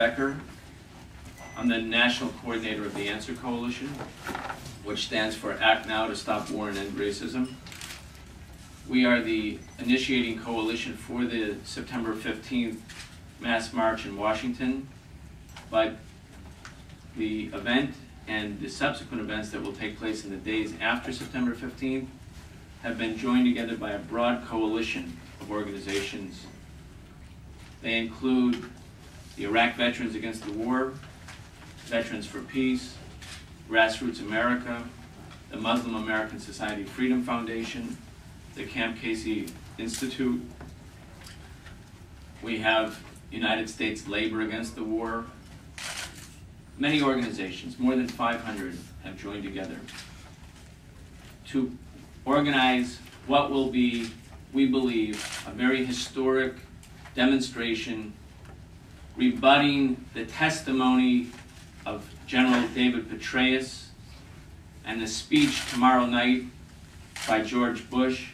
I'm the national coordinator of the Answer Coalition, which stands for Act Now to Stop War and End Racism. We are the initiating coalition for the September 15th mass march in Washington, but the event and the subsequent events that will take place in the days after September 15th have been joined together by a broad coalition of organizations. They include the Iraq Veterans Against the War, Veterans for Peace, Grassroots America, the Muslim American Society Freedom Foundation, the Camp Casey Institute. We have United States Labor Against the War. Many organizations, more than 500, have joined together to organize what will be, we believe, a very historic demonstration rebutting the testimony of General David Petraeus and the speech tomorrow night by George Bush,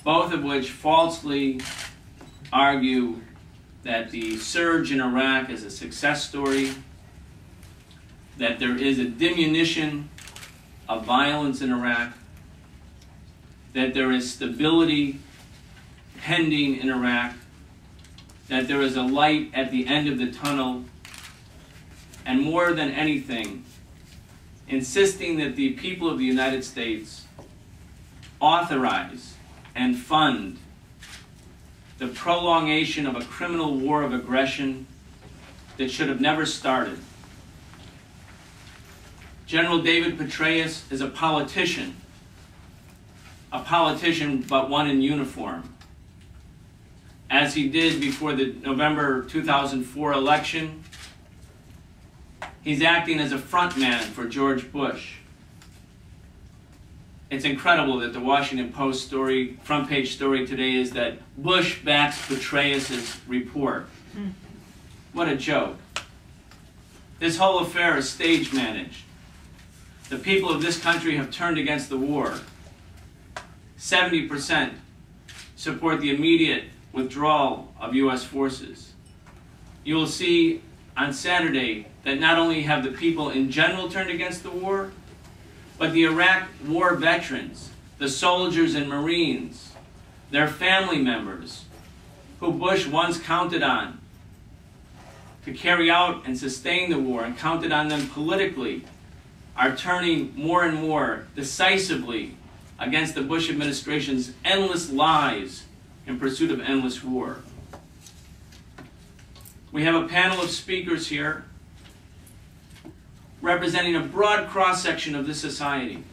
both of which falsely argue that the surge in Iraq is a success story, that there is a diminution of violence in Iraq, that there is stability pending in Iraq, that there is a light at the end of the tunnel, and more than anything, insisting that the people of the United States authorize and fund the prolongation of a criminal war of aggression that should have never started. General David Petraeus is a politician but one in uniform. As he did before the November 2004 election, he's acting as a front man for George Bush. It's incredible that the Washington Post story, front page story today is that Bush backs Petraeus' report. What a joke. This whole affair is stage managed. The people of this country have turned against the war. 70% support the immediate withdrawal of U.S. forces. You will see on Saturday that not only have the people in general turned against the war, but the Iraq war veterans, the soldiers and Marines, their family members, who Bush once counted on to carry out and sustain the war and counted on them politically, are turning more and more decisively against the Bush administration's endless lies in pursuit of endless war. We have a panel of speakers here representing a broad cross-section of this society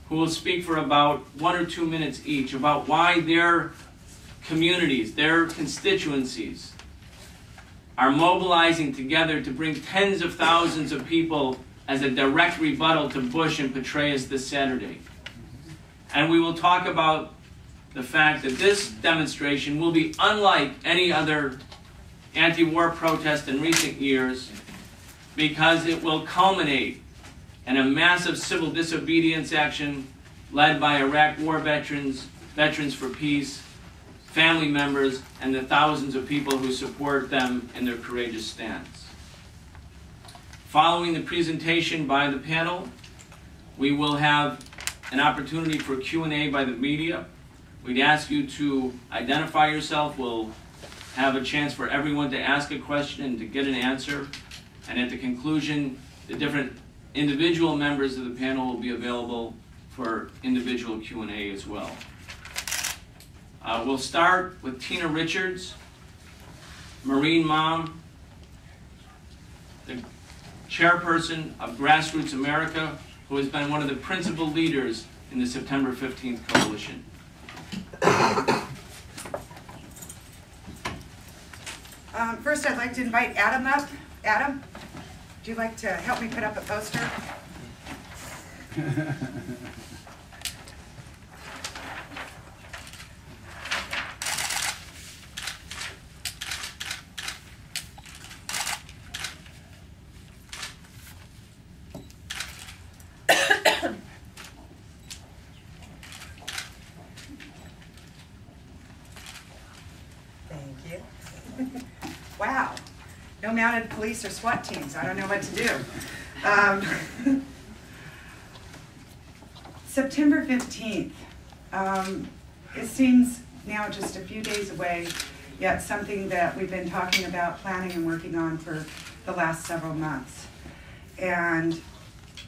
who will speak for about 1 or 2 minutes each about why their communities, their constituencies are mobilizing together to bring tens of thousands of people as a direct rebuttal to Bush and Petraeus this Saturday. And we will talk about the fact that this demonstration will be unlike any other anti-war protest in recent years because it will culminate in a massive civil disobedience action led by Iraq war veterans, Veterans for Peace, family members, and the thousands of people who support them in their courageous stance. Following the presentation by the panel, we will have an opportunity for Q&A by the media. We'd ask you to identify yourself. We'll have a chance for everyone to ask a question and to get an answer. And at the conclusion, the different individual members of the panel will be available for individual Q&A as well. We'll start with Tina Richards, Marine mom, the chairperson of Grassroots America, who has been one of the principal leaders in the September 15th coalition. First, I'd like to invite Adam up. Adam, would you like to help me put up a poster? Wow. No mounted police or SWAT teams. I don't know what to do. September 15th. It seems now just a few days away, yet something that we've been talking about, planning and working on for the last several months. And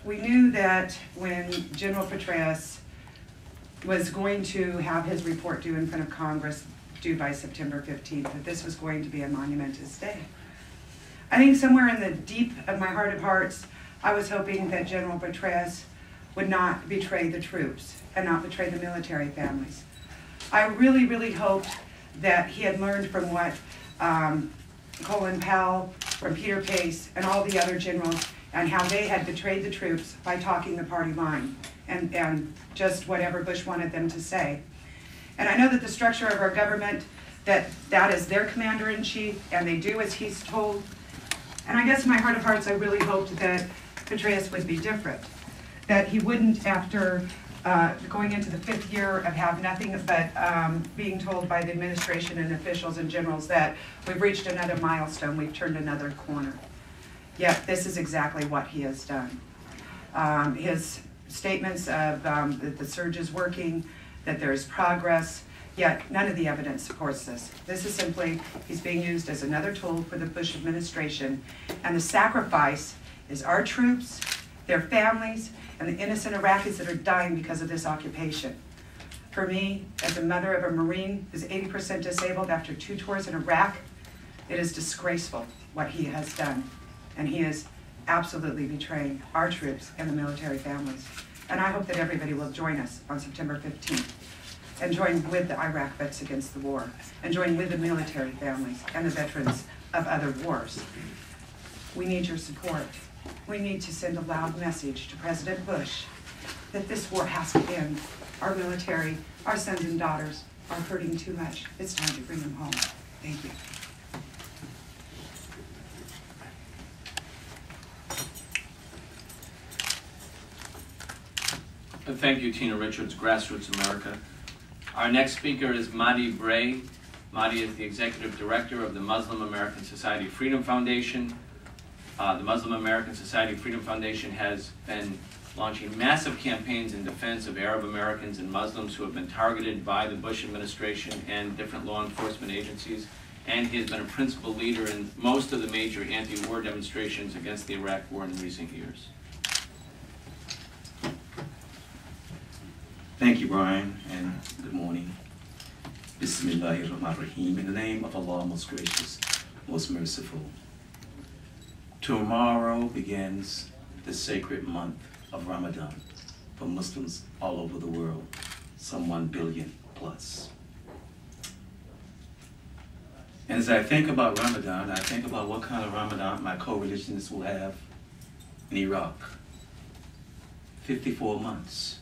we knew that when General Petraeus was going to have his report due in front of Congress, due by September 15th, that this was going to be a monumentous day. I think somewhere in the deep of my heart of hearts, I was hoping that General Petraeus would not betray the troops and not betray the military families. I really, really hoped that he had learned from what Colin Powell, from Peter Pace, and all the other generals, and how they had betrayed the troops by talking the party line and just whatever Bush wanted them to say. And I know that the structure of our government, that is their commander-in-chief, and they do as he's told. And I guess in my heart of hearts, I really hoped that Petraeus would be different, that he wouldn't, after going into the 5th year of have nothing but being told by the administration and officials and generals that we've reached another milestone, we've turned another corner. Yet this is exactly what he has done. His statements of that the surge is working, that there is progress, yet none of the evidence supports this. This is simply, he's being used as another tool for the Bush administration, and the sacrifice is our troops, their families, and the innocent Iraqis that are dying because of this occupation. For me, as a mother of a Marine who's 80% disabled after 2 tours in Iraq, it is disgraceful what he has done. And he is absolutely betraying our troops and the military families. And I hope that everybody will join us on September 15th and join with the Iraq vets against the war and join with the military families and the veterans of other wars. We need your support. We need to send a loud message to President Bush that this war has to end. Our military, our sons and daughters are hurting too much. It's time to bring them home. Thank you. Thank you, Tina Richards, Grassroots America. Our next speaker is Mahdi Bray. Mahdi is the Executive Director of the Muslim American Society Freedom Foundation. The Muslim American Society Freedom Foundation has been launching massive campaigns in defense of Arab Americans and Muslims who have been targeted by the Bush administration and different law enforcement agencies. And he has been a principal leader in most of the major anti-war demonstrations against the Iraq War in recent years. Thank you, Brian, and good morning. Bismillahirrahmanirrahim. In the name of Allah, most gracious, most merciful. Tomorrow begins the sacred month of Ramadan for Muslims all over the world, some 1 billion plus. And as I think about Ramadan, I think about what kind of Ramadan my co-religionists will have in Iraq. 54 months.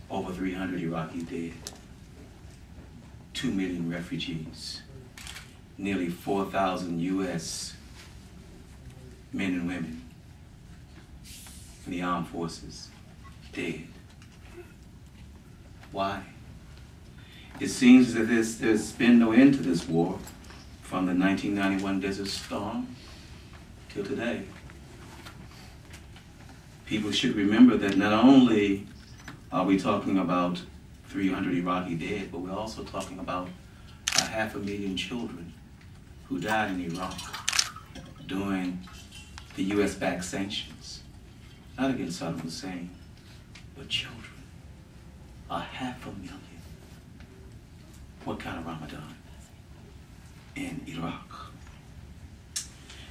Over 300 Iraqi dead, 2 million refugees, nearly 4,000 U.S. men and women in the armed forces dead. Why? It seems that there's been no end to this war from the 1991 Desert Storm till today. People should remember that not only are we talking about 300 Iraqi dead, but we're also talking about 500,000 children who died in Iraq during the US-backed sanctions. Not against Saddam Hussein, but children. 500,000. What kind of Ramadan in Iraq?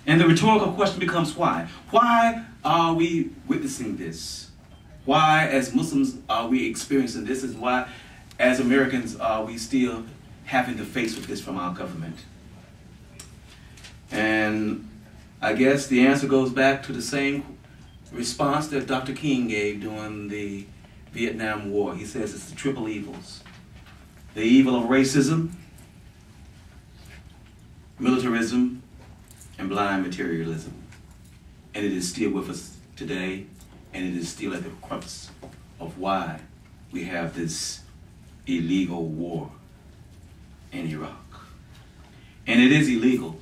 And the rhetorical question becomes why? Why are we witnessing this? Why, as Muslims, are we experiencing this? And why, as Americans, are we still having to face with this from our government? And I guess the answer goes back to the same response that Dr. King gave during the Vietnam War. He says it's the triple evils. The evil of racism, militarism, and blind materialism. And it is still with us today. And it is still at the crux of why we have this illegal war in Iraq. And it is illegal